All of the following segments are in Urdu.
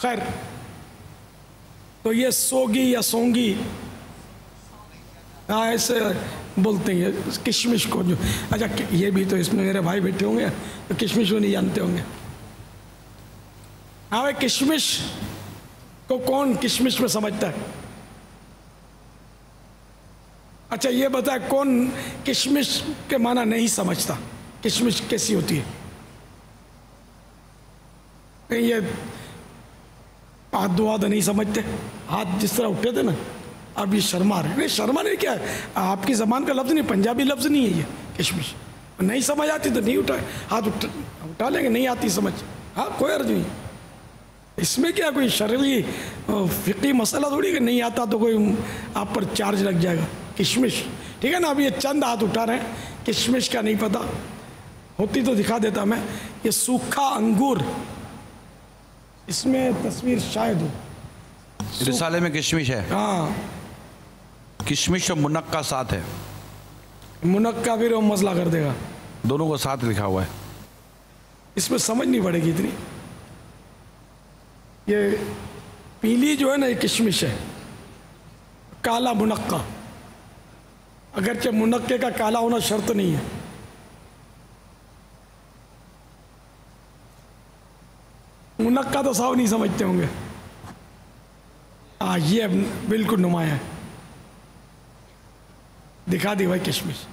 خیر تو یہ سوگی یا سونگی، ہاں ایسے بولتے ہیں کشمش کو جو. اچھا یہ بھی تو اس میں میرے بھائی بیٹھے ہوں گے تو کشمش کو نہیں جانتے ہوں گے. ہاں بھائی کشمش کو کون کشمش میں سمجھتا ہے؟ اچھا یہ بتائے کون کشمش کے معنی نہیں سمجھتا؟ کشمش کیسی ہوتی ہے؟ یہ ہاتھ دو ہاتھ نہیں سمجھتے، ہاتھ جس طرح اٹھے تھے نا اب یہ شرما رہے. نہیں شرما نہیں، کیا ہے آپ کی زبان کا لفظ نہیں، پنجابی لفظ نہیں ہے یہ کشمش. نہیں سمجھ آتی تو نہیں اٹھائے، ہاتھ اٹھا لیں گے. نہیں آتی سمجھ، ہاں کوئی عرض نہیں. اس میں کیا کوئی شرعی فقہی مسئلہ تھوڑی کہ نہیں آتا تو کوئی آپ پر چارج لگ جائے گا. کشمش ٹھیک ہے نا. اب یہ چند ہاتھ اٹھا رہے ہیں، کشمش کا نہیں پتا، ہوتی تو دکھا دیتا میں. یہ سوکھا انگور، اس میں تصویر شاید ہو رسالے میں کشمش ہے. ہاں کشمش اور منقع ساتھ ہے. منقع بھی وہ مسئلہ کر دے گا، دونوں کو ساتھ لکھا ہوا ہے. اس میں سمجھ نہیں پڑے گی اتنی. یہ پیلی جو ہے نا یہ کشمش ہے، کالا منقع. اگرچہ منقع کا کالا ہونا شرط نہیں ہے. منقع تو صاحب نہیں سمجھتے ہوں گے. ہاں یہ بالکل نمایاں ہے، دکھا دی بھائی کشمش.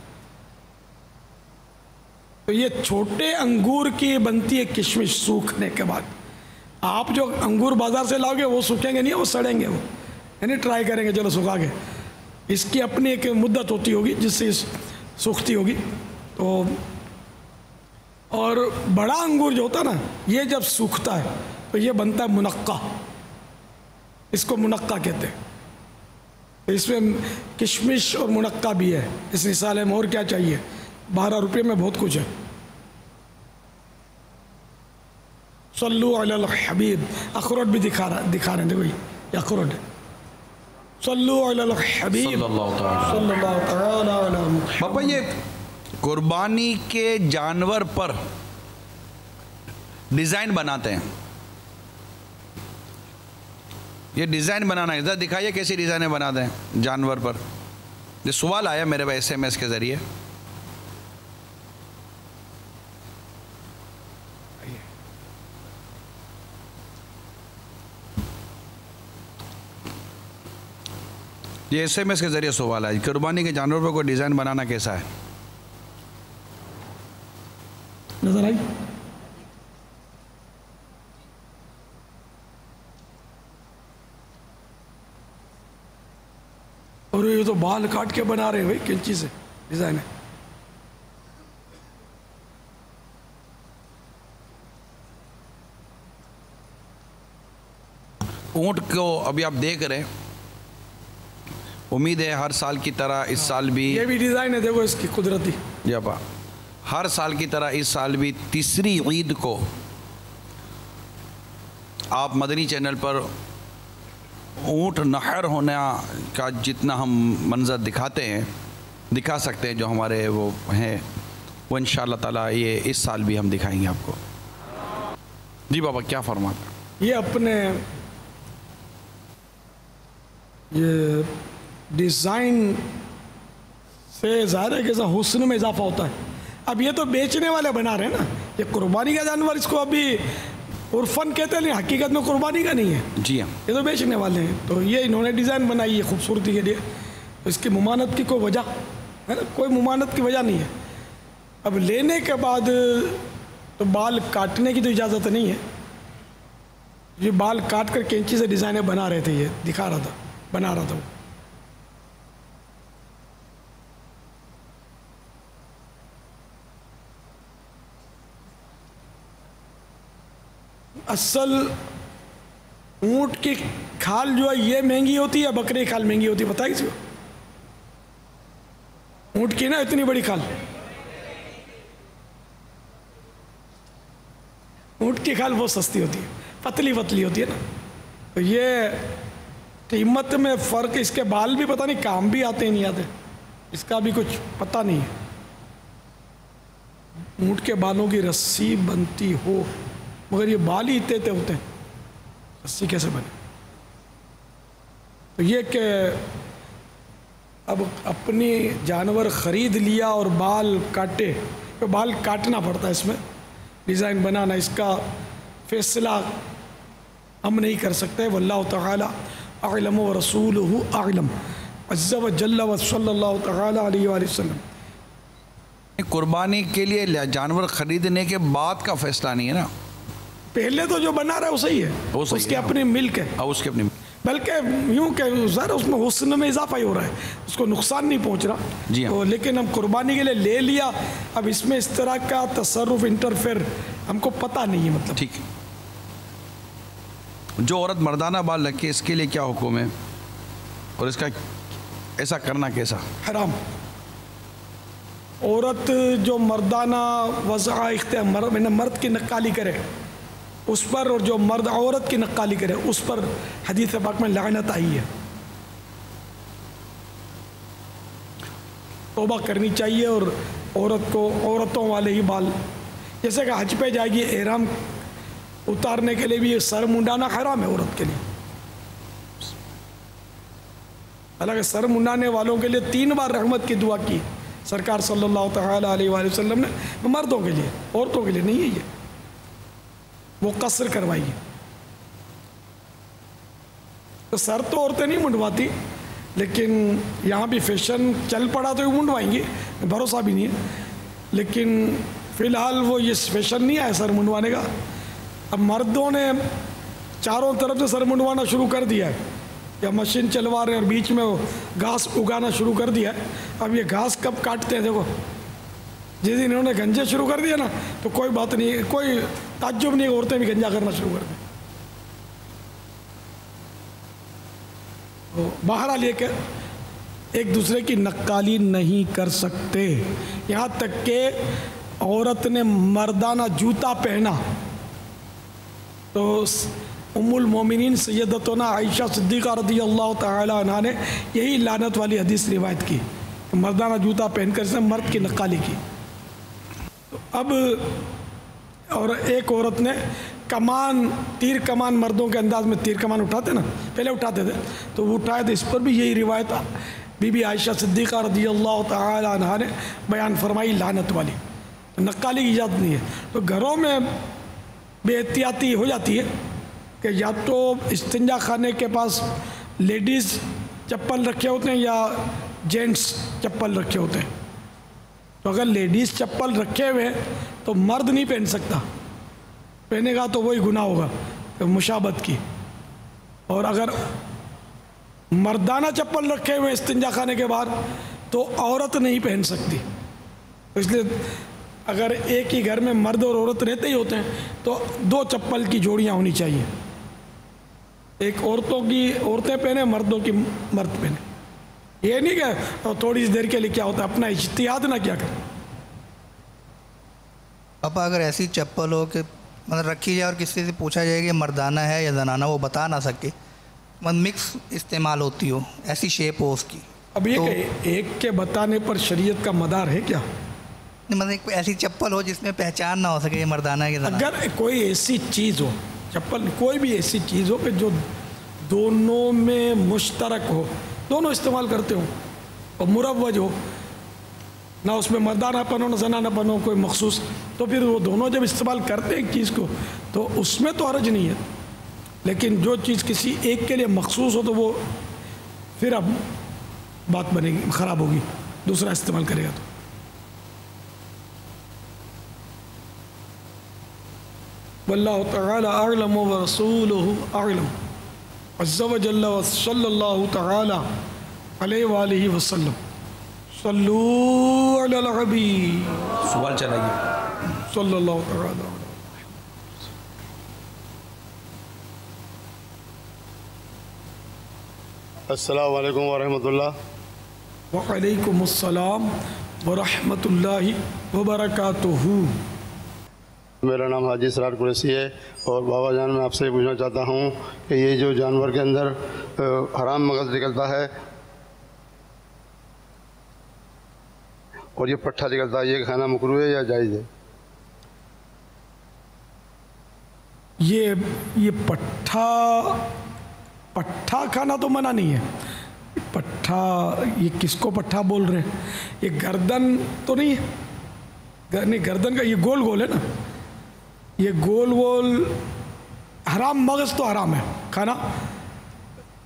تو یہ چھوٹے انگور کی بنتی ہے کشمش سوکھنے کے بعد. آپ جو انگور بازار سے لاؤ گے وہ سوکھیں گے نہیں، وہ سڑیں گے. وہ یعنی ٹرائی کریں گے چلو سکھا کے. اس کی اپنی ایک مدت ہوتی ہوگی جس سے سوکھتی ہوگی. تو اور بڑا انگور جو ہوتا ہے نا یہ جب سوکھتا ہے تو یہ بنتا ہے منقع. اس کو منقع کہتے ہیں. اس میں کشمش اور منقع بھی ہے اس رسالے میں. اور کیا چاہیے؟ 12 روپے میں بہت کچھ ہے. صلو علی الحبیب. اخروٹ بھی دکھا رہے ہیں، دیکھو یہ اخروٹ ہے. صلو علی الحبیب صلی اللہ تعالی. صلی اللہ تعالی علی محمد. پاپا یہ قربانی کے جانور پر ڈیزائن بناتے ہیں، یہ ڈیزائن بنانا ہے، ذرا دکھائیے کیسی ڈیزائنیں بناتے ہیں جانور پر. یہ سوال آیا میرے پاس SMS کے ذریعے. یہ SMS کے ذریعے سوال آیا، قربانی کے جانور پر کوئی ڈیزائن بنانا کیسا ہے؟ نظر آئی؟ اور یہ تو بال کاٹ کے بنا رہے ہیں بھائی کینچی سے ڈیزائن ہے. اونٹ کو ابھی آپ دیکھ رہے ہیں، امید ہے ہر سال کی طرح اس سال بھی یہ بھی ڈیزائن ہے، دیکھو اس کی قدرتی. جب ہر سال کی طرح اس سال بھی تیسری عید کو آپ مدنی چینل پر اونٹ نحر ہونے کا جتنا ہم منظر دکھاتے ہیں، دکھا سکتے ہیں جو ہمارے وہ ہیں، وہ انشاءاللہ تعالیٰ یہ اس سال بھی ہم دکھائیں گے آپ کو. جی بابا کیا فرماتے؟ یہ اپنے یہ ڈیزائن سے ظاہر ہے کہ حسن میں اضافہ ہوتا ہے. اب یہ تو بیچنے والے بنا رہے ہیں نا، یہ قربانی کا جانور اس کو ابھی عرفن کہتے ہیں، لیکن حقیقت میں قربانی کا نہیں ہے. جی ہاں، یہ تو بیچنے والے ہیں. تو یہ انہوں نے ڈیزائن بنائی ہے خوبصورتی کے لیے. اس کی ممانت کی کوئی وجہ ہے نا، کوئی ممانت کی وجہ نہیں ہے. اب لینے کے بعد تو بال کاٹنے کی تو اجازت نہیں ہے. یہ بال کاٹ کر کینچی سے ڈیزائنیں بنا رہے تھے، یہ دکھا رہا تھا، بنا رہا تھا وہ. اصل اونٹ کی کھال جو ہے یہ مہنگی ہوتی ہے یا بکرے کی کھال مہنگی ہوتی ہے؟ بتائیں کسی کو. اونٹ کی نا اتنی بڑی کھال، اونٹ کی کھال بہت سستی ہوتی ہے، پتلی پتلی ہوتی ہے نا. تو یہ قیمت میں فرق، اس کے بال بھی پتہ نہیں کام بھی آتے نہیں آتے، اس کا بھی کچھ پتہ نہیں ہے. اونٹ کے بالوں کی رسی بنتی ہو، مگر یہ بال ہی اتنے ہوتے ہیں. رسی کیسے بنے؟ تو یہ کہ اب اپنی جانور خرید لیا اور بال کاٹے، تو بال کاٹنا پڑتا ہے، اس میں ڈیزائن بنانا، اس کا فیصلہ ہم نہیں کر سکتے. واللہ تعالی اعلم ورسولہ اعلم عز و جل و صلی اللہ تعالی علیہ وآلہ وسلم. قربانی کے لیے جانور خریدنے کے بعد کا فیصلہ نہیں ہے نا، پہلے تو جو بنا رہا ہے وہ صحیح ہے، اس کی اپنی ملک ہے، اور اس کے اپنی بلکہ یوں کہ ظاہر اس میں حسن میں اضافہ ہی ہو رہا ہے، اس کو نقصان نہیں پہنچ رہا. جی ہاں. لیکن ہم قربانی کے لیے لے لیا، اب اس میں اس طرح کا تصرف انٹرفیئر ہم کو پتہ نہیں ہے. مطلب ٹھیک ہے. جو عورت مردانہ بال رکھے اس کے لیے کیا حکم ہے، اور اس کا ایسا کرنا کیسا؟ حرام. عورت جو مردانہ وضع اختیار مرد کی نقالی کرے اس پر، اور جو مرد عورت کی نقالی کرے اس پر حدیث پاک میں لعنت آئی ہے. توبہ کرنی چاہیے، اور عورت کو عورتوں والے ہی بال، جیسے کہ حج پہ جائے گی احرام اتارنے کے لیے بھی سر منڈانا حرام ہے عورت کے لیے. حالانکہ سر منڈانے والوں کے لیے 3 بار رحمت کی دعا کی سرکار صلی اللہ تعالی علیہ وآلہ وسلم نے، مردوں کے لیے، عورتوں کے لیے نہیں ہے. یہ وہ قصر کروائیے. تو سر تو عورتیں نہیں منڈواتی، لیکن یہاں بھی فیشن چل پڑا تو یہ منڈوائیں گی، بھروسہ بھی نہیں ہے. لیکن فی الحال وہ یہ فیشن نہیں آیا سر منڈوانے کا. اب مردوں نے چاروں طرف سے سر منڈوانا شروع کر دیا ہے، یا مشین چلوا رہے ہیں اور بیچ میں وہ گھاس اگانا شروع کر دیا ہے. اب یہ گھاس کب کاٹتے ہیں دیکھو، جس دن انہوں نے گنجے شروع کر دیا نا تو کوئی بات نہیں، کوئی تعجب نہیں، عورتیں بھی گنجا کرنا شروع کر دیں. بہرحال یہ کہ ایک دوسرے کی نقالی نہیں کر سکتے. یہاں تک کہ عورت نے مردانہ جوتا پہنا تو ام المومنین سیدتنا عائشہ صدیقہ رضی اللہ تعالی عنہ نے یہی لعنت والی حدیث روایت کی کہ مردانہ جوتا پہن کر اس نے مرد کی نقالی کی. اب اور ایک عورت نے کمان، تیر کمان، مردوں کے انداز میں تیر کمان اٹھاتے نا، پہلے اٹھاتے تھے تو وہ اٹھائے تھے. اس پر بھی یہی روایت بی بی عائشہ صدیقہ رضی اللہ تعالی عنہ نے بیان فرمائی، لعنت والی. نقالی کی اجازت نہیں ہے. تو گھروں میں بے احتیاطی ہو جاتی ہے کہ یا تو استنجا خانے کے پاس لیڈیز چپل رکھے ہوتے ہیں یا جینٹس چپل رکھے ہوتے ہیں. تو اگر لیڈیز چپل رکھے ہوئے تو مرد نہیں پہن سکتا، پہنے گا تو وہی گناہ ہوگا مشابہت کی. اور اگر مردانہ چپل رکھے ہوئے استنجا خانے کے باہر تو عورت نہیں پہن سکتی. اس لیے اگر ایک ہی گھر میں مرد اور عورت رہتے ہی ہوتے ہیں تو 2 چپل کی جوڑیاں ہونی چاہیے، ایک عورتوں کی عورتیں پہنے، مردوں کی مرد پہنے. یہ نہیں کہ تھوڑی سی دیر کے لیے کیا ہوتا ہے، اپنا اجتہاد نہ کیا کریں. اب اگر ایسی چپل ہو کہ مطلب رکھی جائے اور کسی سے پوچھا جائے کہ مردانہ ہے یا زنانہ، وہ بتا نہ سکے، مطلب مکس استعمال ہوتی ہو، ایسی شیپ ہو اس کی. اب یہ کہ ایک کے بتانے پر شریعت کا مدار ہے کیا؟ مطلب ایسی چپل ہو جس میں پہچان نہ ہو سکے یہ مردانہ ہے کہ زنانہ. اگر کوئی ایسی چیز ہو، چپل کوئی بھی ایسی چیز ہو کہ جو دونوں میں مشترک ہو، دونوں استعمال کرتے ہوں اور مروج ہو، نہ اس میں مردانہ پن ہو نہ زنانہ پن ہو کوئی مخصوص، تو پھر وہ دونوں جب استعمال کرتے ہیں ایک چیز کو تو اس میں تو حرج نہیں ہے. لیکن جو چیز کسی ایک کے لیے مخصوص ہو تو وہ پھر اب بات بنے گی، خراب ہوگی، دوسرا استعمال کرے گا. تو واللہ تعالی اعلم ورسولہ اعلم عز و جل و صلی اللہ تعالی علیہ وآلہ وسلم. صلو علی الحبیب سوال چلا گیا. صلی اللہ تعالی علیہ. السلام علیکم ورحمۃ اللہ. وعلیکم السلام ورحمۃ اللہ وبرکاتہ. میرا نام حاجی اسرار قریشی ہے، اور بابا جان میں آپ سے پوچھنا چاہتا ہوں کہ یہ جو جانور کے اندر حرام مغز نکلتا ہے اور یہ پٹھا نکلتا ہے، یہ کھانا مکروہ ہے یا جائز ہے؟ یہ پٹھا کھانا تو منع نہیں ہے. پٹھا یہ کس کو پٹھا بول رہے ہیں؟ یہ گردن تو نہیں ہے، نہیں گردن کا یہ گول گول ہے نا، یہ گول گول حرام. مغز تو حرام ہے کھانا،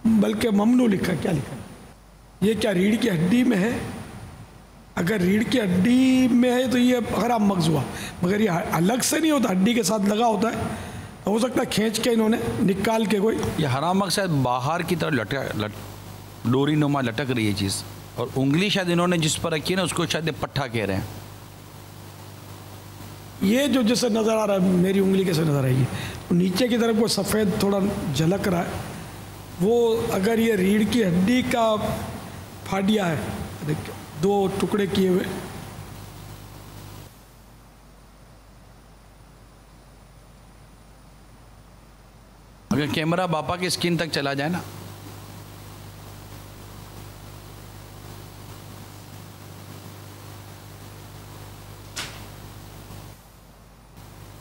بلکہ ممنوع لکھا. کیا لکھا ہے؟ یہ کیا ریڑھ کی ہڈی میں ہے؟ اگر ریڑھ کی ہڈی میں ہے تو یہ حرام مغز ہوا، مگر یہ الگ سے نہیں ہوتا، ہڈی کے ساتھ لگا ہوتا ہے. ہو سکتا ہے کھینچ کے انہوں نے نکال کے کوئی. یہ حرام مغز شاید باہر کی طرف ڈوری نما لٹک رہی ہے چیز، اور انگلی شاید انہوں نے جس پر رکھی ہے نا اس کو شاید یہ پٹھا کہہ رہے ہیں. یہ جو جیسے نظر آ رہا ہے، میری انگلی کیسے نظر آئے گی؟ نیچے کی طرف وہ سفید تھوڑا جھلک رہا ہے، وہ اگر یہ ریڑھ کی ہڈی کا پھاڑیا ہے، دو ٹکڑے کیے ہوئے. اگر کیمرہ باپا کی اسکرین تک چلا جائے نا.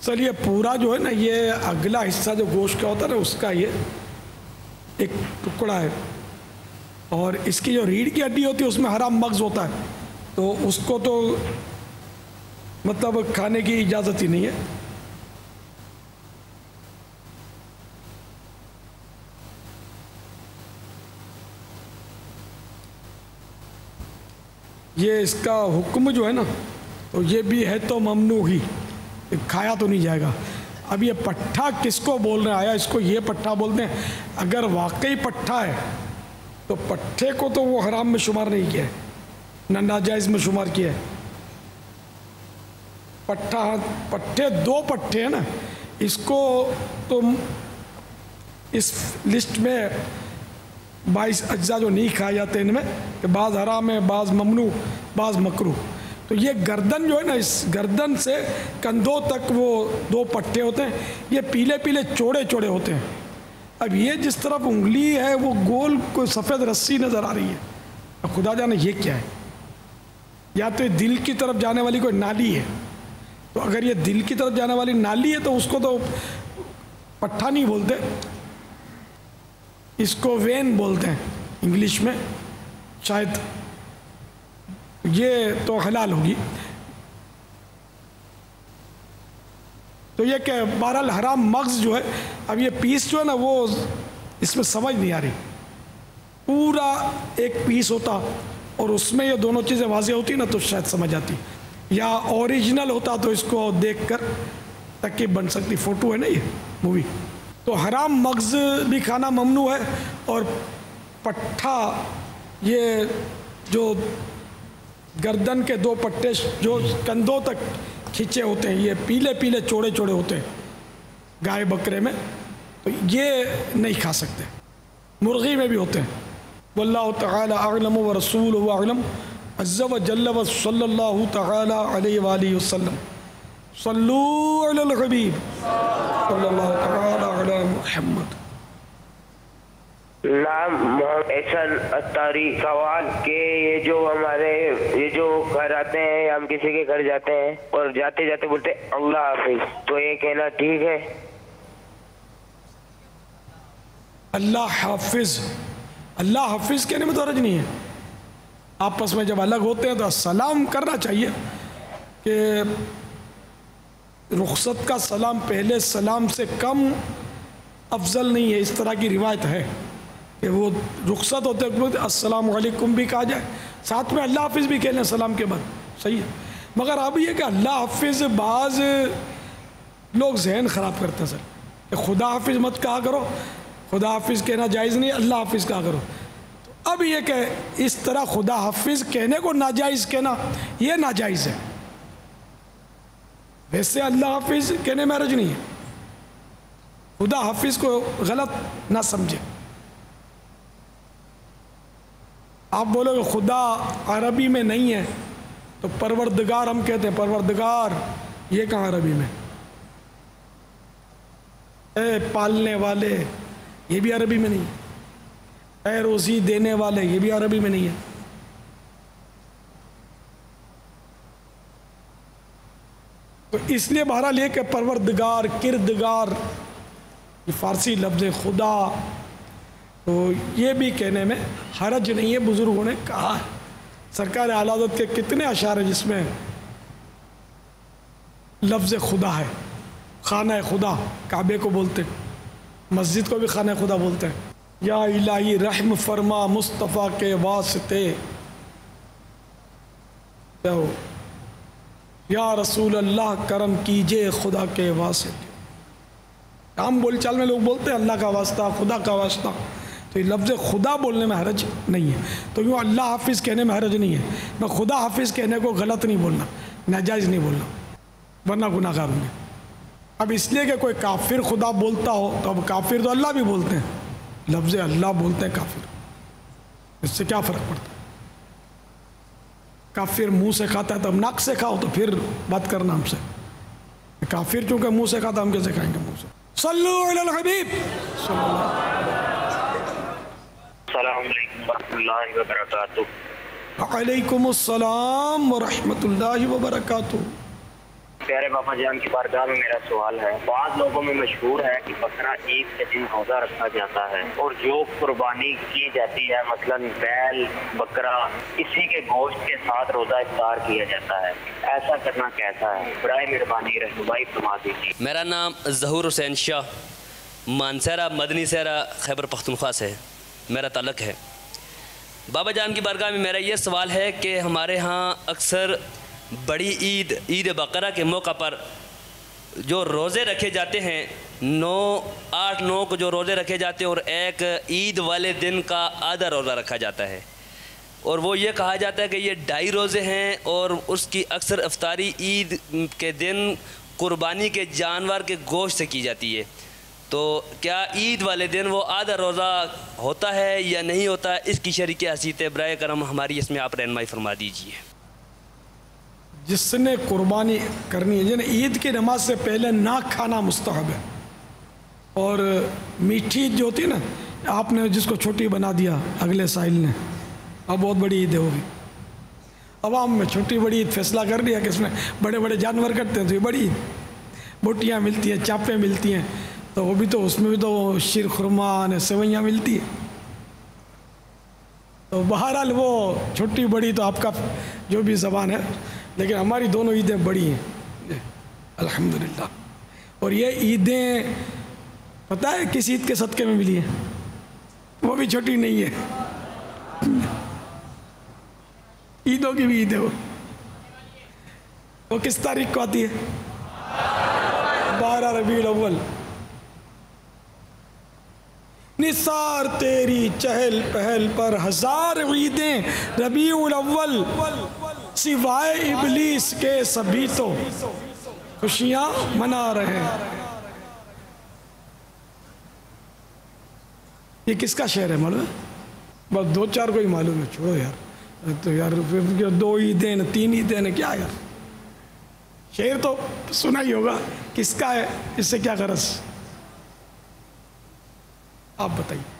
سر یہ پورا جو ہے نا، یہ اگلا حصہ جو گوشت کا ہوتا ہے نا، اس کا یہ ایک ٹکڑا ہے، اور اس کی جو ریڑھ کی ہڈی ہوتی ہے اس میں حرام مغز ہوتا ہے، تو اس کو تو مطلب کھانے کی اجازت ہی نہیں ہے. یہ اس کا حکم جو ہے نا، تو یہ بھی ہے تو ممنوع ہی، کھایا تو نہیں جائے گا. اب یہ پٹھا کس کو بول رہے ہیں؟ آیا اس کو یہ پٹھا بولتے ہیں؟ اگر واقعی پٹھا ہے تو پٹھے کو تو وہ حرام میں شمار نہیں کیا ہے، نہ ناجائز میں شمار کیا ہے. پٹھے دو پٹھے ہیں نا، اس کو تو اس لسٹ میں 22 اجزاء جو نہیں کھائے جاتے ان میں، کہ بعض حرام ہے، بعض ممنوع، بعض مکروہ. تو یہ گردن جو ہے نا، اس گردن سے کندھوں تک وہ دو پٹھے ہوتے ہیں، یہ پیلے پیلے چوڑے چوڑے ہوتے ہیں. اب یہ جس طرف انگلی ہے وہ گول کوئی سفید رسی نظر آ رہی ہے، اب خدا جانے یہ کیا ہے. یا تو یہ دل کی طرف جانے والی کوئی نالی ہے، تو اگر یہ دل کی طرف جانے والی نالی ہے تو اس کو تو پٹھا نہیں بولتے، اس کو وین بولتے ہیں انگلش میں. شاید یہ تو حلال ہوگی. تو یہ کہ بہرحال حرام مغز جو ہے، اب یہ پیس جو ہے نا وہ اس میں سمجھ نہیں آ رہی. پورا ایک پیس ہوتا اور اس میں یہ دونوں چیزیں واضح ہوتی نا تو شاید سمجھ آتی، یا اوریجنل ہوتا تو اس کو دیکھ کر ترکیب بن سکتی. فوٹو ہے نا یہ مووی. تو حرام مغز بھی کھانا ممنوع ہے، اور پٹھا یہ جو گردن کے دو پٹھے جو کندھوں تک کھینچے ہوتے ہیں، یہ پیلے پیلے چوڑے چوڑے ہوتے ہیں گائے بکرے میں، تو یہ نہیں کھا سکتے. مرغی میں بھی ہوتے ہیں. واللہ تعالی اعلم ورسولہ اعلم عز وجل وصلی اللہ تعالی علیہ وآلہ وسلم. صلو علی الحبیب صلی اللہ تعالی علی محمد. نام محمد احسن اتاری. سوال کہ یہ جو گھر آتے ہیں یا ہم کسی کے گھر جاتے ہیں اور جاتے جاتے بولتے اللہ حافظ، تو یہ کہنا ٹھیک ہے؟ اللہ حافظ، اللہ حافظ کہنے میں تو حرج نہیں ہے. آپس میں جب الگ ہوتے ہیں تو سلام کرنا چاہیے، کہ رخصت کا سلام پہلے سلام سے کم افضل نہیں ہے. اس طرح کی روایت ہے کہ وہ رخصت ہوتے وقت السلام علیکم بھی کہا جائے، ساتھ میں اللہ حافظ بھی کہہ لیں سلام کے بعد، صحیح ہے. مگر اب یہ کہ اللہ حافظ بعض لوگ ذہن خراب کرتے ہیں سر، کہ خدا حافظ مت کہا کرو، خدا حافظ کہنا جائز نہیں، اللہ حافظ کہا کرو. تو اب یہ کہ اس طرح خدا حافظ کہنے کو ناجائز کہنا، یہ ناجائز ہے. ویسے اللہ حافظ کہنے میں حرج نہیں ہے، خدا حافظ کو غلط نہ سمجھے. آپ بولو کہ خدا عربی میں نہیں ہے تو پروردگار ہم کہتے ہیں، پروردگار یہ کہاں عربی میں؟ اے پالنے والے یہ بھی عربی میں نہیں ہے، اے روزی دینے والے یہ بھی عربی میں نہیں ہے. تو اس لیے بہرحال یہ کہ پروردگار، کردگار یہ فارسی لفظ خدا، تو یہ بھی کہنے میں حرج نہیں ہے، بزرگوں نے کہا ہے۔ سرکار اعلیٰ حضرت کے کتنے اشعار ہیں جس میں لفظ خدا ہے۔ خانہ خدا کعبے کو بولتے ہیں، مسجد کو بھی خانہ خدا بولتے ہیں۔ یا الہی رحم فرما مصطفیٰ کے واسطے، یا رسول اللہ کرم کیجئے خدا کے واسطے۔ عام بول چال میں لوگ بولتے ہیں اللہ کا واسطہ، خدا کا واسطہ، تو یہ لفظ خدا بولنے میں حرج نہیں ہے۔ تو یوں اللہ حافظ کہنے میں حرج نہیں ہے، میں خدا حافظ کہنے کو غلط نہیں بولنا، ناجائز نہیں بولنا، ورنہ گناہ گار ہوں گے۔ اب اس لیے کہ کوئی کافر خدا بولتا ہو تو اب کافر تو اللہ بھی بولتے ہیں، لفظ اللہ بولتے ہیں کافر، اس سے کیا فرق پڑتا ہے؟ کافر منہ سے کھاتا ہے تو ہم ناک سے کھاؤ تو پھر بات کرنا ہم سے، کافر چونکہ منہ سے کھاتا ہم کیسے کھائیں گے منہ سے؟ صلو علی الحبیب صلی اللہ علیہ السلام علیکم ورحمۃ اللہ وبرکاتہ۔ وعلیکم السلام ورحمۃ اللہ وبرکاتہ۔ پیارے بابا جان کی بارگاہ میں میرا سوال ہے، بعض لوگوں میں مشہور ہے کہ بقرہ عید کے دن روزہ رکھا جاتا ہے اور جو قربانی کی جاتی ہے مثلا بیل بکرا، اسی کے گوشت کے ساتھ روزہ افطار کیا جاتا ہے، ایسا کرنا کیسا ہے؟ برائے مہربانی رہنمائی فرما دیجیے۔ میرا نام ظہور حسین شاہ مانسہرہ مدنی سہرہ خیبر پختونخوا سے میرا تعلق ہے۔ بابا جان کی بارگاہ میں میرا یہ سوال ہے کہ ہمارے ہاں اکثر بڑی عید بقرہ کے موقع پر جو روزے رکھے جاتے ہیں، 8-9 کو جو روزے رکھے جاتے ہیں اور ایک عید والے دن کا آدھا روزہ رکھا جاتا ہے، اور وہ یہ کہا جاتا ہے کہ یہ 2.5 روزے ہیں، اور اس کی اکثر افطاری عید کے دن قربانی کے جانور کے گوشت سے کی جاتی ہے۔ تو کیا عید والے دن وہ آدھا روزہ ہوتا ہے یا نہیں ہوتا؟ اس کی شرعی حیثیت برائے کرم ہماری اس میں آپ رہنمائی فرما دیجیے۔ جس نے قربانی کرنی ہے، یعنی عید کی نماز سے پہلے نہ کھانا مستحب ہے، اور میٹھی عید جو ہوتی ہے نا، آپ نے جس کو چھوٹی بنا دیا اگلے سائل نے، اب بہت بڑی عید ہوگی، عوام میں چھوٹی بڑی عید فیصلہ کر دیا کہ اس میں بڑے بڑے جانور کرتے ہیں تو یہ بڑی عید، بوٹیاں ملتی ہیں، چاپیں ملتی ہیں، تو وہ بھی تو اس میں بھی تو شیر خرما سوئیاں ملتی ہیں۔ تو بہرحال وہ چھوٹی بڑی تو آپ کا جو بھی زبان ہے، لیکن ہماری دونوں عیدیں بڑی ہیں الحمدللہ۔ اور یہ عیدیں پتہ ہے کس عید کے صدقے میں ملی ہیں؟ وہ بھی چھوٹی نہیں ہے، عیدوں کی بھی عید ہے وہ کس تاریخ کو آتی ہے؟ 12 ربیع الاول۔ نثار تیری چہل پہل پر 1000 عیدیں ربیع الاول، سوائے ابلیس کے سبھی تو خوشیاں منا رہے ہیں۔ یہ کس کا شعر ہے معلوم ہے؟ بس 2-4 کو ہی معلوم ہے، چھوڑو یار، تو یار 2 عیدیں 3 عیدیں کیا یار، شعر تو سنا ہی ہوگا، کس کا ہے، اس سے کیا غرض؟ آپ بتائیے۔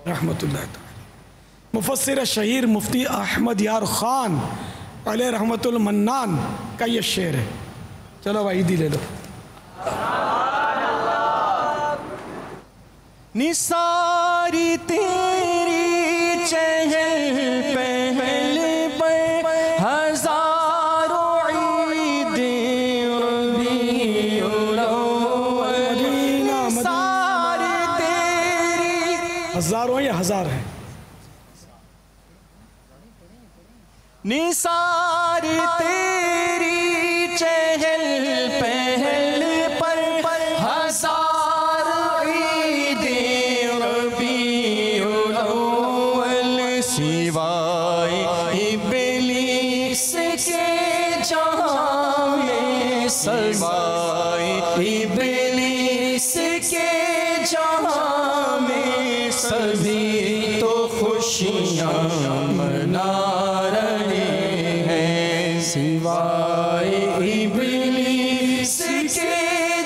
رحمت اللہ تعالی مفسر شہیر مفتی احمد یار خان علیہ رحمت المنان کا یہ شعر ہے، چلو بھائی عیدی لے لو۔ نثاری تیری چہل پہل پر 1000 عیدیں ربیع الاول، نثاری تیری، 1000 یا 1000 ہے؟ نثار تیری چہل پہل پر 1000 عیدیں ربیع الاول، سوائے ابلیس کے جہاں میں، سوائے ابلیس کے جہاں میں، سبھی تو خوشیاں منا سوائے ابلیس کے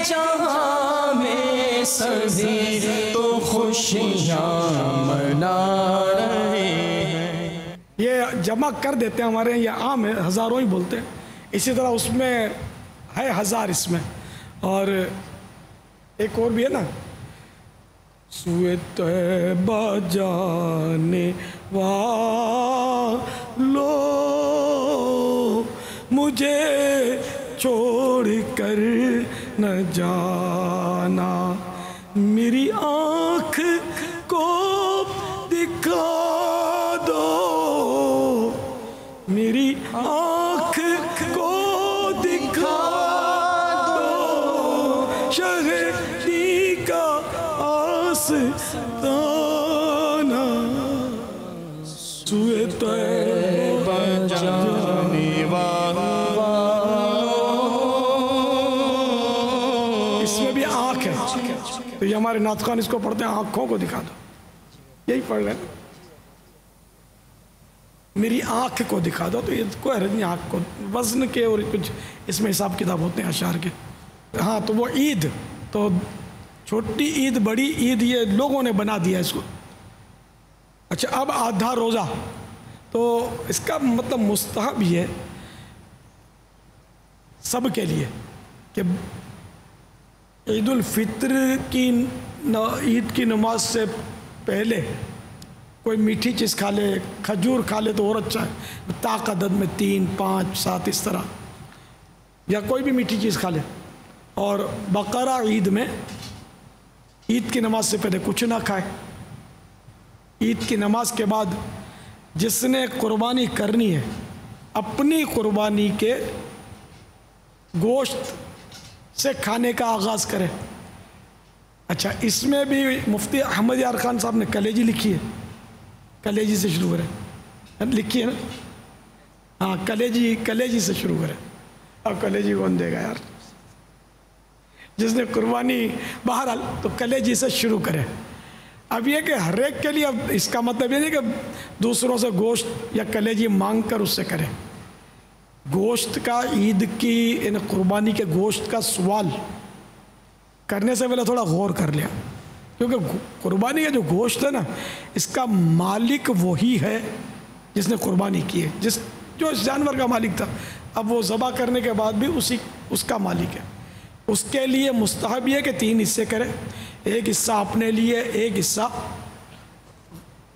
جہاں میں، سبھی تو خوشیاں منا رہے ہیں۔ یہ جمع کر دیتے ہیں ہمارے، یہ عام ہے، 1000 ہی بولتے ہیں، اسی طرح اس میں ہے 1000 اس میں، اور ایک اور بھی ہے نا، سوئے طیبہ جانے والو مجھے چھوڑ کر نہ جانا، میری آنکھ کو دکھا دو، میری آنکھ کو دکھا دو شہدی کا آستانہ، سوئے طیبہ جانے والوں، اس میں بھی آنکھ ہے، تو یہ ہمارے نعت خوان اس کو پڑھتے ہیں آنکھوں کو دکھا دو، یہی پڑھ رہے ہیں، میری آنکھ کو دکھا دو، تو یہ کوئی حرج نہیں، آنکھ کو وزن کے اور کچھ اس میں حساب کتاب ہوتے ہیں اشعار کے۔ ہاں تو وہ عید، تو چھوٹی عید بڑی عید یہ لوگوں نے بنا دیا اس کو۔ اچھا اب آدھا روزہ، تو اس کا مطلب مستحب یہ ہے سب کے لیے کہ عید الفطر کی عید کی نماز سے پہلے کوئی میٹھی چیز کھا لے، کھجور کھا لے تو اور اچھا ہے، طاق عدد میں 3 5 7 اس طرح، یا کوئی بھی میٹھی چیز کھا لے، اور بقرہ عید میں عید کی نماز سے پہلے کچھ نہ کھائے۔ عید کی نماز کے بعد جس نے قربانی کرنی ہے اپنی قربانی کے گوشت سے کھانے کا آغاز کرے۔ اچھا اس میں بھی مفتی احمد یار خان صاحب نے کلیجی لکھی ہے، کلیجی سے شروع کریں، لکھی ہے نا، ہاں کلیجی سے شروع کریں، اب کلیجی کون دے گا یار، جس نے قربانی بہرحال تو کلیجی سے شروع کرے۔ اب یہ کہ ہر ایک کے لیے اب اس کا مطلب یہ نہیں کہ دوسروں سے گوشت یا کلیجی مانگ کر اس سے کرے۔ گوشت کا عید کی یعنی قربانی کے گوشت کا سوال کرنے سے پہلے تھوڑا غور کر لیا، کیونکہ قربانی کا جو گوشت ہے نا اس کا مالک وہی ہے جس نے قربانی کی ہے، جو اس جانور کا مالک تھا، اب وہ ذبح کرنے کے بعد بھی اس کا مالک ہے۔ اس کے لیے مستحب یہ کہ 3 حصے کرے، ایک حصہ اپنے لیے، ایک حصہ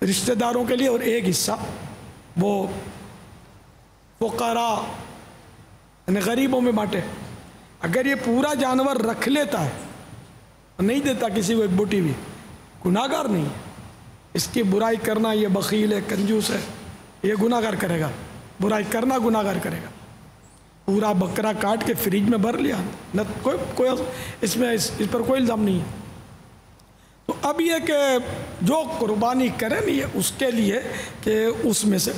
رشتہ داروں کے لیے، اور ایک حصہ وہ فقراء یعنی غریبوں میں بانٹے۔ اگر یہ پورا جانور رکھ لیتا ہے نہیں دیتا کسی کو ایک بوٹی بھی، گناہ گار نہیں ہے۔ اس کی برائی کرنا یہ بخیل ہے، کنجوس ہے، یہ گناہ گار کرے گا، برائی کرنا گناہ گار کرے گا۔ پورا بکرا کاٹ کے فریج میں بھر لیا، نہ کوئی اس پر کوئی الزام نہیں ہے۔ تو اب یہ کہ جو قربانی کرے نہیں ہے اس کے لیے کہ اس میں سے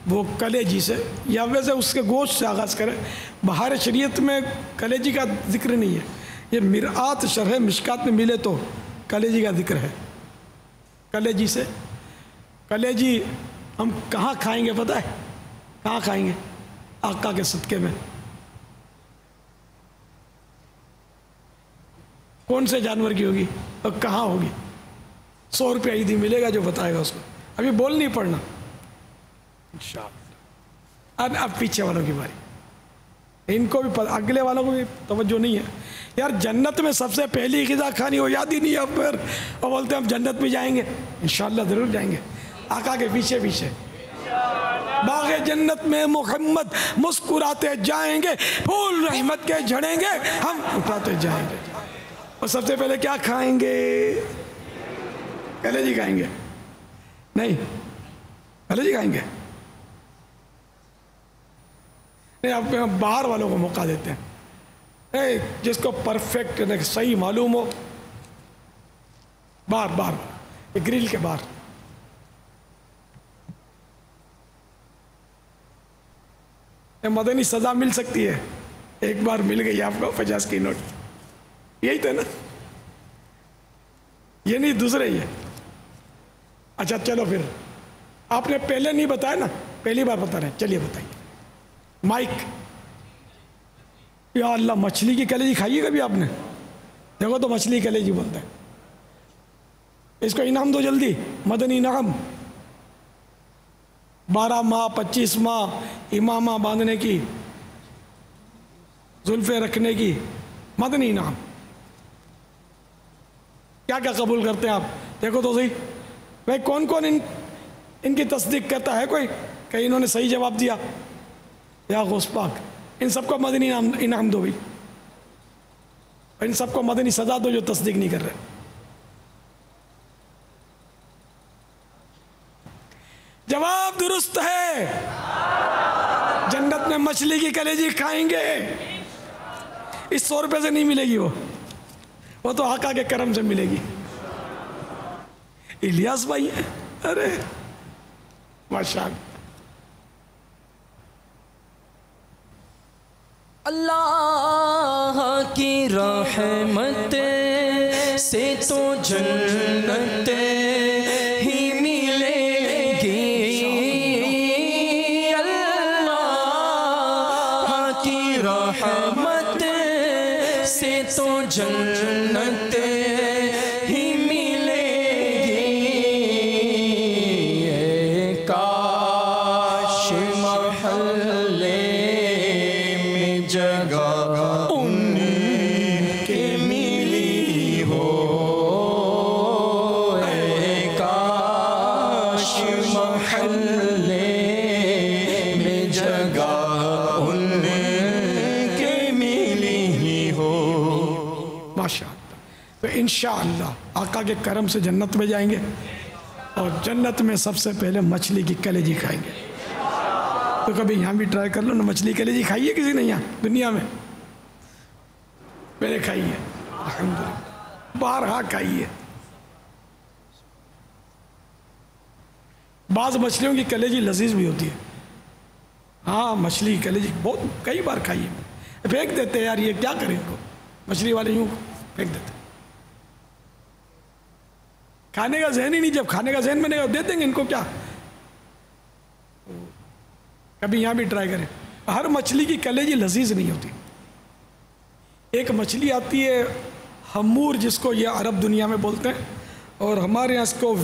وہ کلیجی سے یا ویسے اس کے گوشت سے آغاز کرے۔ بہار شریعت میں کلیجی کا ذکر نہیں ہے، یہ مرآت شرح مشکات میں ملے تو کلیجی کا ذکر ہے۔ کلیجی سے، کلیجی ہم کہاں کھائیں گے پتہ ہے؟ کہاں کھائیں گے؟ آقا کے صدقے میں۔ کون سے جانور کی ہوگی اور کہاں ہوگی؟ 100 روپیہ عیدی ملے گا جو بتائے گا اس کو، ابھی بول نہیں پڑنا انشاءاللہ۔ اب پیچھے والوں کی باری، ان کو بھی اگلے والوں کو بھی توجہ نہیں ہے یار۔ جنت میں سب سے پہلی غذا کھانی ہو یاد ہی نہیں ہے اب پھر، اور بولتے ہیں ہم جنت میں جائیں گے، انشاءاللہ ضرور جائیں گے آقا کے پیچھے پیچھے۔ باغ جنت میں محمد مسکراتے جائیں گے، پھول رحمت کے جھڑیں گے، ہم اٹھاتے جائیں گے۔ اور سب سے پہلے کیا کھائیں گے؟ کلیجی کھائیں گے؟ نہیں، کلیجی کھائیں گے نہیں، آپ باہر والوں کو موقع دیتے ہیں، جس کو پرفیکٹ صحیح معلوم ہو، باہر گرل کے باہر۔ مدنی سزا مل سکتی ہے، ایک بار مل گئی آپ کو 50 کی نوٹ، یہی تھا نا، یہ نہیں دوسرے ہی ہے۔ اچھا چلو پھر، آپ نے پہلے نہیں بتایا نا، پہلی بار بتا رہے ہیں، چلیے بتائیے۔ مائک، یا اللہ مچھلی کی کلیجی کھائیے کبھی آپ نے؟ دیکھو تو مچھلی کی کلیجی بولتے ہیں، اس کو انعام دو جلدی، مدنی انعام، 12 ماہ 25 ماہ امامہ باندھنے کی، زلفیں رکھنے کی، مدنی انعام کیا کیا قبول کرتے ہیں آپ؟ دیکھو تو صحیح بھائی کون کون ان کی تصدیق کرتا ہے کوئی کہ انہوں نے صحیح جواب دیا؟ یا غوث پاک ان سب کو مدنی انعام دو بھائی، ان سب کو مدنی سزا دو جو تصدیق نہیں کر رہے۔ جواب درست ہے، جنت میں مچھلی کی کلیجی کھائیں گے، اس 100 روپے سے نہیں ملے گی، وہ تو آقا کے کرم سے ملے گی۔ الیاس بھائی ہیں، ارے ماشاءاللہ۔ اللہ کی رحمت سے تو جنت ہی ملے گی، اللہ کی رحمت سے تو جنت ہی ملے گی، کاش محلے جگہ ان کے ملی ہو، کاش محلے میں جگہ ان کے ملی ہو۔ ماشاءاللہ، تو انشاءاللہ آقا کے کرم سے جنت میں جائیں گے اور جنت میں سب سے پہلے مچھلی کی کلیجی کھائیں گے۔ تو کبھی یہاں بھی ٹرائی کر لو نا، مچھلی کلیجی کھائی ہے کسی نے یہاں دنیا میں؟ میں نے کھائی ہے الحمدللہ، بارہا کھائی ہے۔ بعض مچھلیوں کی کلیجی لذیذ بھی ہوتی ہے، ہاں مچھلی کلیجی بہت کئی بار کھائی ہے۔ پھینک دیتے ہیں یار، یہ کیا کریں ان کو، مچھلی والے یوں پھینک دیتے، کھانے کا ذہن ہی نہیں، جب کھانے کا ذہن میں نہیں دے دیں گے ان کو کیا۔ کبھی یہاں بھی ٹرائی کریں، ہر مچھلی کی کلیجی لذیذ نہیں ہوتی۔ ایک مچھلی آتی ہے ہمور، جس کو یہ عرب دنیا میں بولتے ہیں، اور ہمارے یہاں اس کو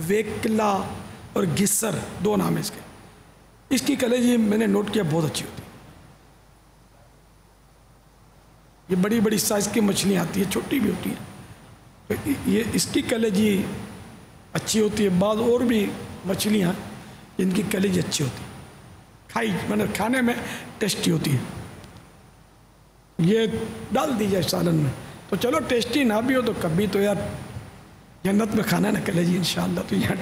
ویکلا اور گسر دو نام ہے اس کے۔ اس کی کلیجی میں نے نوٹ کیا بہت اچھی ہوتی ہے۔ یہ بڑی بڑی سائز کی مچھلیاں آتی ہیں، چھوٹی بھی ہوتی ہیں، یہ اس کی کلیجی اچھی ہوتی ہے۔ بعض اور بھی مچھلیاں جن کی کلیجی اچھی ہوتی ہے، کھانے میں ٹیسٹی ہوتی ہے۔ یہ ڈال دی جائے سالن میں تو چلو ٹیسٹی نہ بھی ہو تو کبھی تو یار جنت میں کھانا نہ کلیجی انشاءاللہ۔ تو یار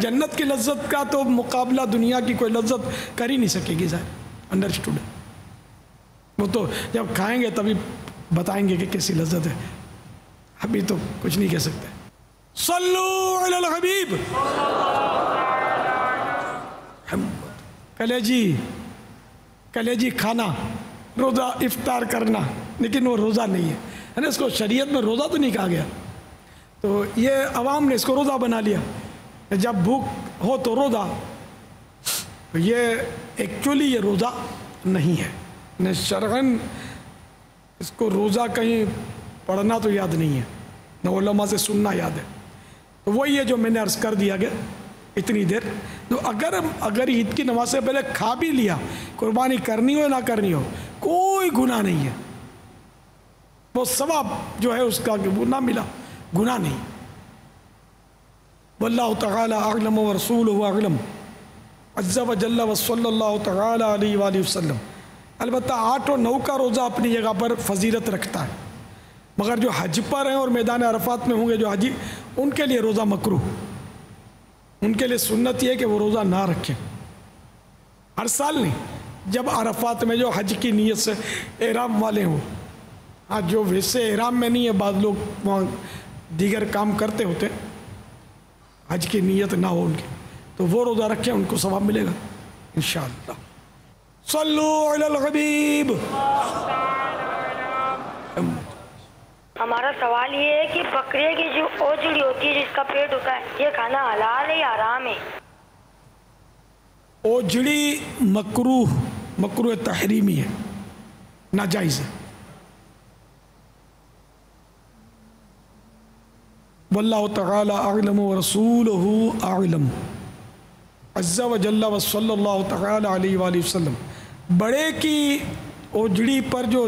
جنت کی لذت کا تو مقابلہ دنیا کی کوئی لذت کر ہی نہیں سکے گی ظاہر، انڈرسٹوڈ ہے۔ وہ تو جب کھائیں گے تبھی بتائیں گے کہ کیسی لذت ہے، ابھی تو کچھ نہیں کہہ سکتے۔ صلو علی الحبیب۔ کلیجی کھانا، روزہ افطار کرنا، لیکن وہ روزہ نہیں ہے، اس کو شریعت میں روزہ تو نہیں کہا گیا، تو یہ عوام نے اس کو روزہ بنا لیا، جب بھوک ہو تو روزہ۔ یہ ایکچولی یہ روزہ نہیں ہے، شرعاً اس کو روزہ کہیں پڑھنا تو یاد نہیں ہے، نہ علماء سے سننا یاد ہے۔ تو وہی ہے جو میں نے عرض کر دیا کہ اتنی دیر تو اگر عید کی نماز سے پہلے کھا بھی لیا، قربانی کرنی ہو نہ کرنی ہو کوئی گناہ نہیں ہے، وہ ثواب جو ہے اس کا کہ وہ نہ ملا، گناہ نہیں۔ واللہ تعالی اعلم ورسولہ اعلم عز وجل وصلی اللہ تعالی علیہ وآلہ وسلم۔ البتہ 8 اور 9 کا روزہ اپنی جگہ پر فضیلت رکھتا ہے، مگر جو حج پر ہیں اور میدان عرفات میں ہوں گے جو حجی، ان کے لیے روزہ مکروہ، ان کے لیے سنت یہ ہے کہ وہ روزہ نہ رکھیں، ہر سال نہیں، جب عرفات میں جو حج کی نیت سے احرام والے ہوں۔ ہاں جو ویسے احرام میں نہیں ہے، بعض لوگ وہاں دیگر کام کرتے ہوتے، حج کی نیت نہ ہو ان کی، تو وہ روزہ رکھیں، ان کو ثواب ملے گا انشاءاللہ۔ صلو علی الحبیب۔ ہمارا سوال یہ ہے کہ بکرے کی جو اوجڑی ہوتی ہے جس کا پیٹ ہوتا ہے، یہ کھانا حلال ہے یا حرام ہے؟ اوجڑی مکروہ تحریمی ہے، ناجائز ہے۔ واللہ تعالی اعلم ورسولہ اعلم عز وجل وصلی اللہ تعالی علیہ وآلہ وسلم۔ بڑے کی اوجڑی پر جو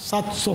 700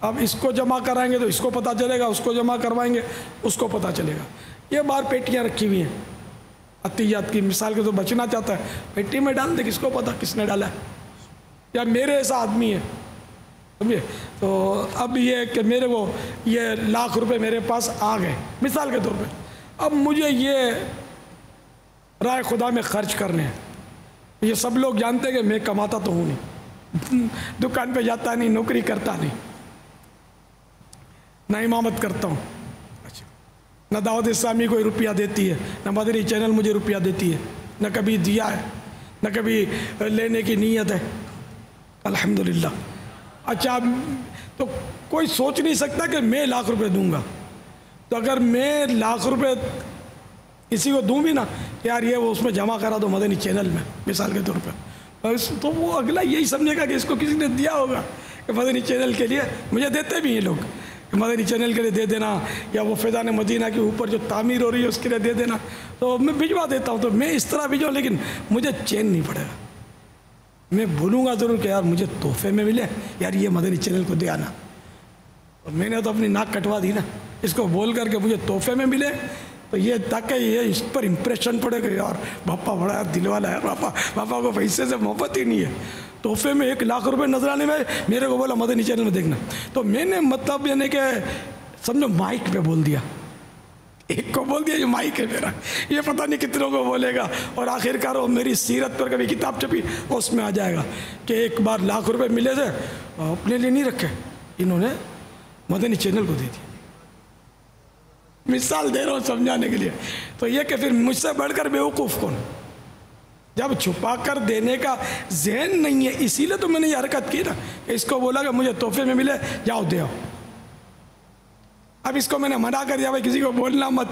اب اس کو جمع کرائیں گے تو اس کو پتہ چلے گا، اس کو جمع کروائیں گے اس کو پتہ چلے گا۔ یہ باہر پیٹیاں رکھی ہوئی ہیں عطیات کی، مثال کے تو بچنا چاہتا ہے پیٹی میں ڈال دے، کس کو پتہ کس نے ڈالا ہے، یا میرے ایسا آدمی ہے، سمجھے؟ تو اب یہ کہ میرے کو یہ لاکھ روپے میرے پاس آ گئے مثال کے طور پہ، اب مجھے یہ رائے خدا میں خرچ کرنے ہیں۔ یہ سب لوگ جانتے ہیں کہ میں کماتا تو ہوں نہیں، دکان پہ جاتا نہیں، نوکری کرتا نہیں، نہ امامت کرتا ہوں، اچھا نہ دعوت اسلامی کوئی روپیہ دیتی ہے، نہ مدنی چینل مجھے روپیہ دیتی ہے، نہ کبھی دیا ہے، نہ کبھی لینے کی نیت ہے، الحمدللہ۔ اچھا تو کوئی سوچ نہیں سکتا کہ میں لاکھ روپے دوں گا، تو اگر میں لاکھ روپے کسی کو دوں بھی نا، یار یہ وہ اس میں جمع کرا دو مدنی چینل میں مثال کے طور پہ، تو وہ اگلا یہی سمجھے گا کہ اس کو کسی نے دیا ہوگا، کہ مدنی چینل کے لیے مجھے دیتے بھی ہیں لوگ، کہ مدنی چینل کے لیے دے دینا، یا وہ فیضان مدینہ کے اوپر جو تعمیر ہو رہی ہے اس کے لیے دے دینا، تو میں بھجوا دیتا ہوں، تو میں اس طرح بھیجوں، لیکن مجھے چین نہیں پڑے گا، میں بولوں گا ضرور کہ یار مجھے تحفے میں ملے، یار یہ مدنی چینل کو دے آنا، اور میں نے تو اپنی ناک کٹوا دی نا، اس کو بول کر کے مجھے تحفے میں ملے، تو یہ تاکہ یہ اس پر امپریشن پڑے کہ یار باپا بڑا دل والا ہے، باپا کو پیسے سے محبت ہی نہیں ہے، تحفے میں 1 لاکھ روپے نظر آنے میں میرے کو بولا مدنی چینل میں دیکھنا، تو میں نے مطلب یعنی کہ سمجھو مائک پہ بول دیا، ایک کو بول دیا یہ مائک ہے میرا، یہ پتہ نہیں کتنوں کو بولے گا، اور آخر کار وہ میری سیرت پر کبھی کتاب چھپی اس میں آ جائے گا کہ ایک بار لاکھ روپے ملے تھے، اپنے لیے نہیں رکھے، انہوں نے مدنی چینل کو دے دیا۔ مثال دے رہا ہوں سمجھانے کے لیے، تو یہ کہ پھر مجھ سے بڑھ کر بیوقوف کون، جب چھپا کر دینے کا ذہن نہیں ہے، اسی لیے تو میں نے یہ حرکت کی نا کہ اس کو بولا کہ مجھے تحفے میں ملے، جاؤ دے آؤ۔ اب اس کو میں نے منع کر دیا بھائی کسی کو بولنا مت،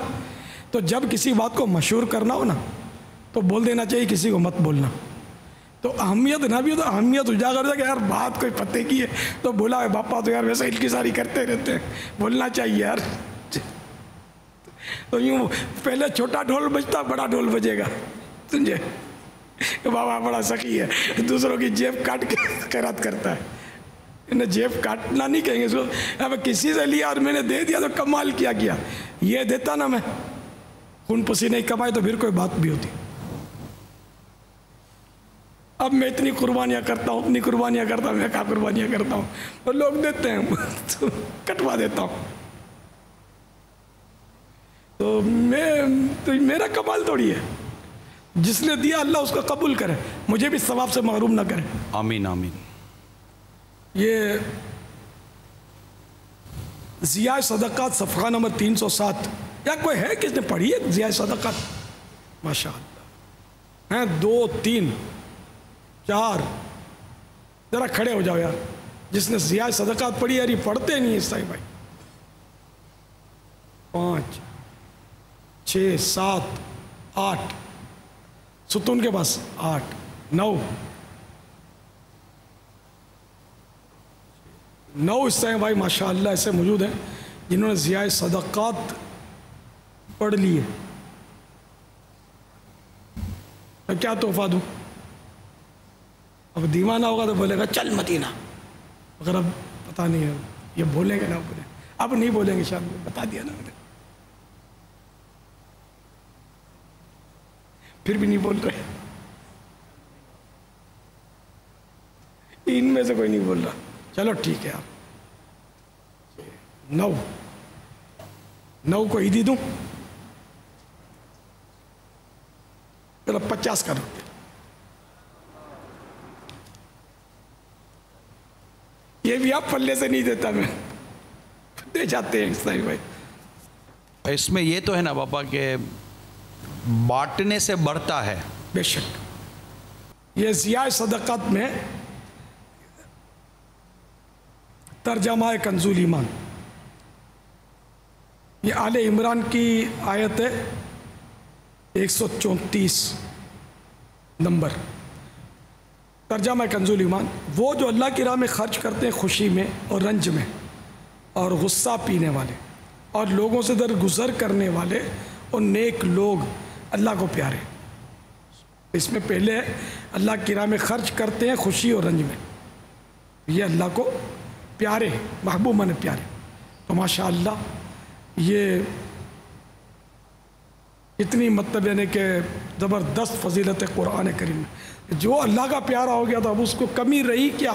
تو جب کسی بات کو مشہور کرنا ہو نا تو بول دینا چاہیے کسی کو مت بولنا، تو اہمیت نہ بھی ہو تو اہمیت اجاگر ہو جائے کہ یار بات کوئی پتے کی ہے، تو بولا ہے باپا تو یار ویسے انکساری کرتے رہتے ہیں، بولنا چاہیے یار، تو یوں پہلے چھوٹا ڈھول بجتا بڑا ڈھول بجے گا، سمجھے؟ بابا بڑا سخی ہے، دوسروں کی جیب کاٹ کے خیرات کرتا ہے، انہیں جیب کاٹنا نہیں کہیں گے اس کو، اب کسی سے لیا اور میں نے دے دیا تو کمال کیا، یہ دیتا نا میں خون پسینے نہیں کمائے تو پھر کوئی بات بھی ہوتی۔ اب میں اتنی قربانیاں کرتا ہوں، اتنی قربانیاں کرتا ہوں، میں کیا قربانیاں کرتا ہوں، اور لوگ دیتے ہیں تو کٹوا دیتا ہوں، تو میرا کمال تھوڑی ہے، جس نے دیا اللہ اس کو قبول کرے، مجھے بھی ثواب سے محروم نہ کرے، آمین آمین۔ یہ ضیاء صدقات صفحہ نمبر 307، یا کوئی ہے کس نے پڑھی ہے ضیاء صدقات؟ ماشاء اللہ ہیں 2 3 4، ذرا کھڑے ہو جاؤ یار، جس نے ضیاء صدقات پڑھی یار، یہ پڑھتے نہیں اس طرح بھائی، 5 6 7 8 ستون کے پاس 8 9 اس طرح بھائی ماشاء اللہ ایسے موجود ہیں جنہوں نے ضیاء صدقات پڑھ لیے، میں کیا تحفہ دوں؟ اب دیوانہ ہوگا تو بولے گا چل مدینہ، اگر اب پتہ نہیں ہے یہ بولیں گے نا، بولیں اب نہیں بولیں گے، شاید بتا دیا نا، پھر بھی نہیں بول رہے، ان میں سے کوئی نہیں بول رہا، چلو ٹھیک ہے، آپ 9 کو عیدی دوں، چلو 50 کا روپیہ، یہ بھی آپ پلے سے نہیں دیتا، میں دے جاتے ہیں اسلامی بھائی۔ اس میں یہ تو ہے نا باپا کہ بانٹنے سے بڑھتا ہے، بے شک یہ ضیاء صدقات میں ترجمہ ہے کنزول ایمان، یہ آل عمران کی آیت ہے 134 نمبر، ترجمہ ہے کنزول ایمان، وہ جو اللہ کی راہ میں خرچ کرتے ہیں خوشی میں اور رنج میں اور غصہ پینے والے اور لوگوں سے درگزر کرنے والے اور نیک لوگ اللہ کو پیارے، اس میں پہلے ہے اللہ کی راہ میں خرچ کرتے ہیں خوشی اور رنج میں، یہ اللہ کو پیارے محبوب من پیارے. تو ماشاءاللہ یہ اتنی مطلب یعنی کہ زبردست فضیلت قرآن کریم میں. جو اللہ کا پیارا ہو گیا تھا اب اس کو کمی رہی کیا؟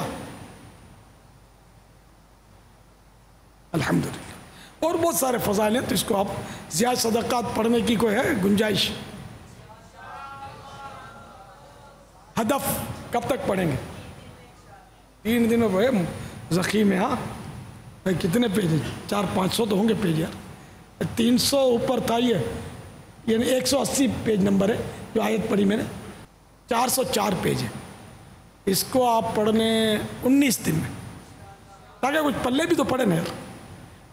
الحمدللہ. اور بہت سارے فضائل ہیں تو اس کو آپ زیادہ صدقات پڑھنے کی کوئی ہے گنجائش؟ ہدف کب تک پڑھیں گے؟ 3 دنوں وہ زخیم ہے. ہاں بھائی کتنے پیج ہیں؟ 400-500 تو ہوں گے پیج یار. 300 اوپر تھا یہ، یعنی 180 پیج نمبر ہے جو آیت پڑھی میں نے. 404 پیج ہے. اس کو آپ پڑھنے 19 دن میں، تاکہ کچھ پلے بھی تو پڑھے نا یار.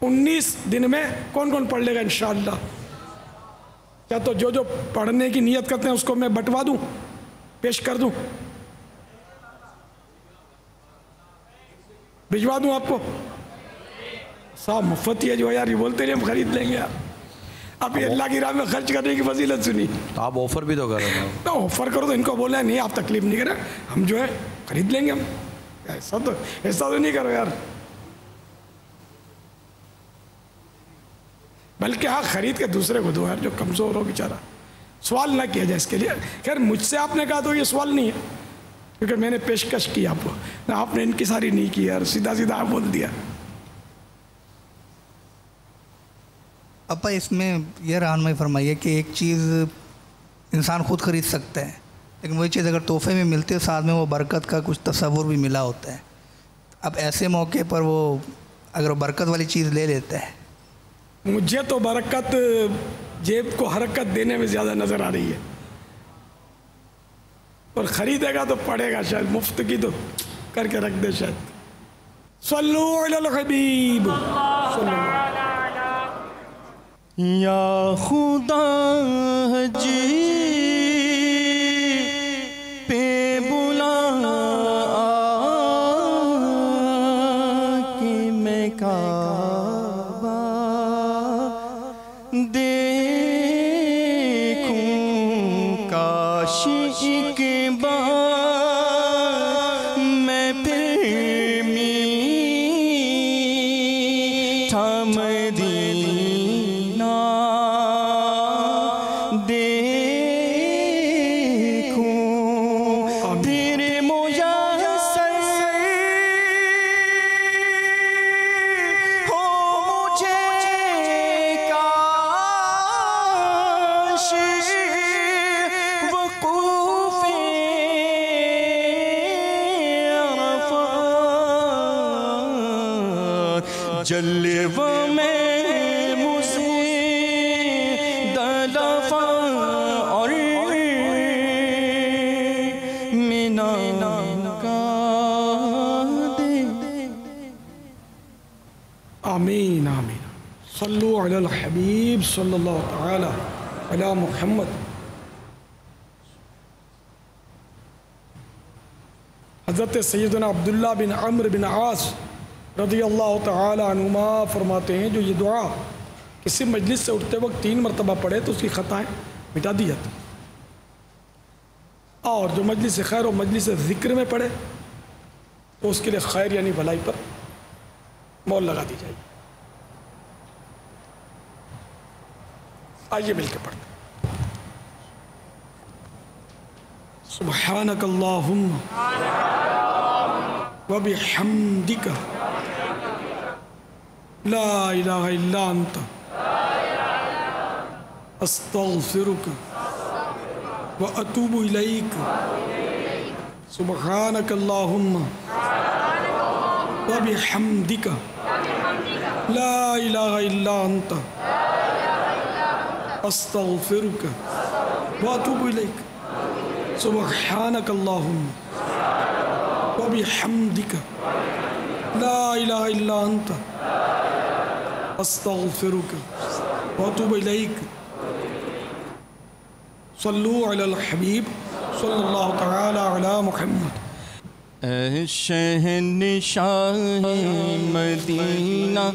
19 دن میں کون کون پڑھ لے گا انشاءاللہ؟ کیا تو جو پڑھنے کی نیت کرتے ہیں اس کو میں بٹوا دوں، پیش کر دوں، بھجوا دوں آپ کو؟ صاحب مفت ہی ہے جو یار، یہ بولتے ہیں ہم خرید لیں گے یار. اب یہ اللہ کی راہ میں خرچ کرنے کی فضیلت سنی. تو آپ آفر بھی تو کرو نا. آفر کرو تو ان کو بولا نہیں آپ تکلیف نہیں کریں، ہم جو ہے خرید لیں گے. ہم ایسا تو نہیں کرو یار. بلکہ ہاں خرید کے دوسرے کو دو یار جو کمزور ہو بیچارہ. سوال نہ کیا جائے اس کے لیے. خیر مجھ سے آپ نے کہا تو یہ سوال نہیں ہے کیونکہ میں نے پیشکش کی آپ کو، نہ آپ نے ان کی ساری نہیں کی یار، سیدھا سیدھا آپ بول دیا. اپا اس میں یہ رہنمائی فرمائیے کہ ایک چیز انسان خود خرید سکتا ہے، لیکن وہی چیز اگر تحفے میں ملتی ہے ساتھ میں وہ برکت کا کچھ تصور بھی ملا ہوتا ہے. اب ایسے موقع پر وہ اگر وہ برکت والی چیز لے لیتا ہے. مجھے تو برکت جیب کو حرکت دینے میں زیادہ نظر آ رہی ہے، اور خریدے گا تو پڑے گا شاید، مفت کی تو کر کے رکھ دے شاید. صلو علی الحبیب صلی اللہ. یا خدا جی پہ بلا کہ میں کعبہ دیکھوں، کاش ایک بار میں پھر میٹھا مدینہ دیکھوں، تیرے میسر ہو مجھے کاش وقوف عرفات جلوہ میں مجھے دلفا اور مینا کا دے. آمین آمین. صلو علی الحبیب صلی اللہ تعالی علی محمد. حضرت سیدنا عبداللہ بن عمرو بن عاص رضی اللہ تعالی عنہما فرماتے ہیں جو یہ دعا کسی مجلس سے اٹھتے وقت 3 مرتبہ پڑھے تو اس کی خطائیں مٹا دی جاتی، اور جو مجلس خیر و مجلس ذکر میں پڑھے تو اس کے لیے خیر یعنی بھلائی پر مول لگا دی جائے گی. آئیے مل کے پڑھتے ہیں. سبحانک اللہم وبحمدک لا الہ الا انت استغفرک واتوب الیک. سبحانک اللہم وبحمدک لا الہ الا انت استغفرک واتوب الیک. سبحانک اللہم وبحمدک لا الہ الا انت استغفرک واتوب الیک. صلو علی الحبیب صلی اللہ تعالی علی محمد. اے شہنشاہ مدینہ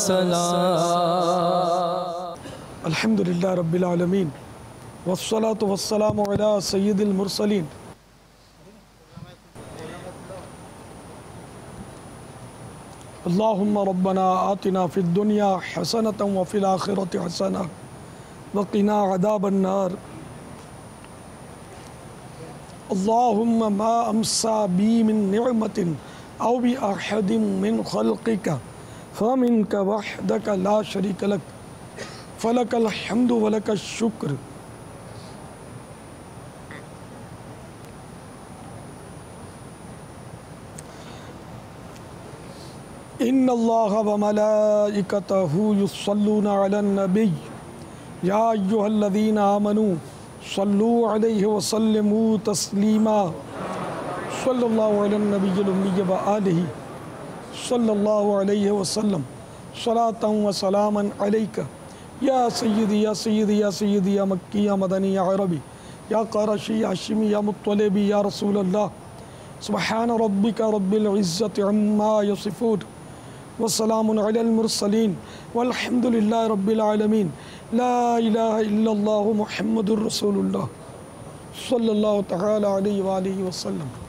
والسلام. الحمدللہ رب العالمین والصلاة والسلام علی سید المرسلین. اللہم ربنا آتنا فی الدنیا حسنة وفی الآخرة حسنة وقنا عذاب النار. اللہم ما امسا بی من نعمت او بی احد من خلقک فمنک وحدک لا شریک لک فلک الحمد ولک الشکر. ان اللہ وملائکتہ یصلون علی النبی یا ایہا الذین آمنوا صلوا علیہ وسلموا تسلیما. صلی اللہ علی النبی الامی وآلہ صلی اللہ علیہ وسلم صلاۃ و سلاما علیک یا سیدی یا سیدی یا سیدی یا مکی یا مدنی یا عربی یا قرشی یا ہاشمی یا مطلبی یا رسول اللہ. سبحان ربک رب العزت عما یصفون وسلام علی المرسلین والحمد للہ رب العالمین. لا الہ الا اللہ محمد الرسول اللہ صلی اللہ تعالی علیہ وآلہ وسلم.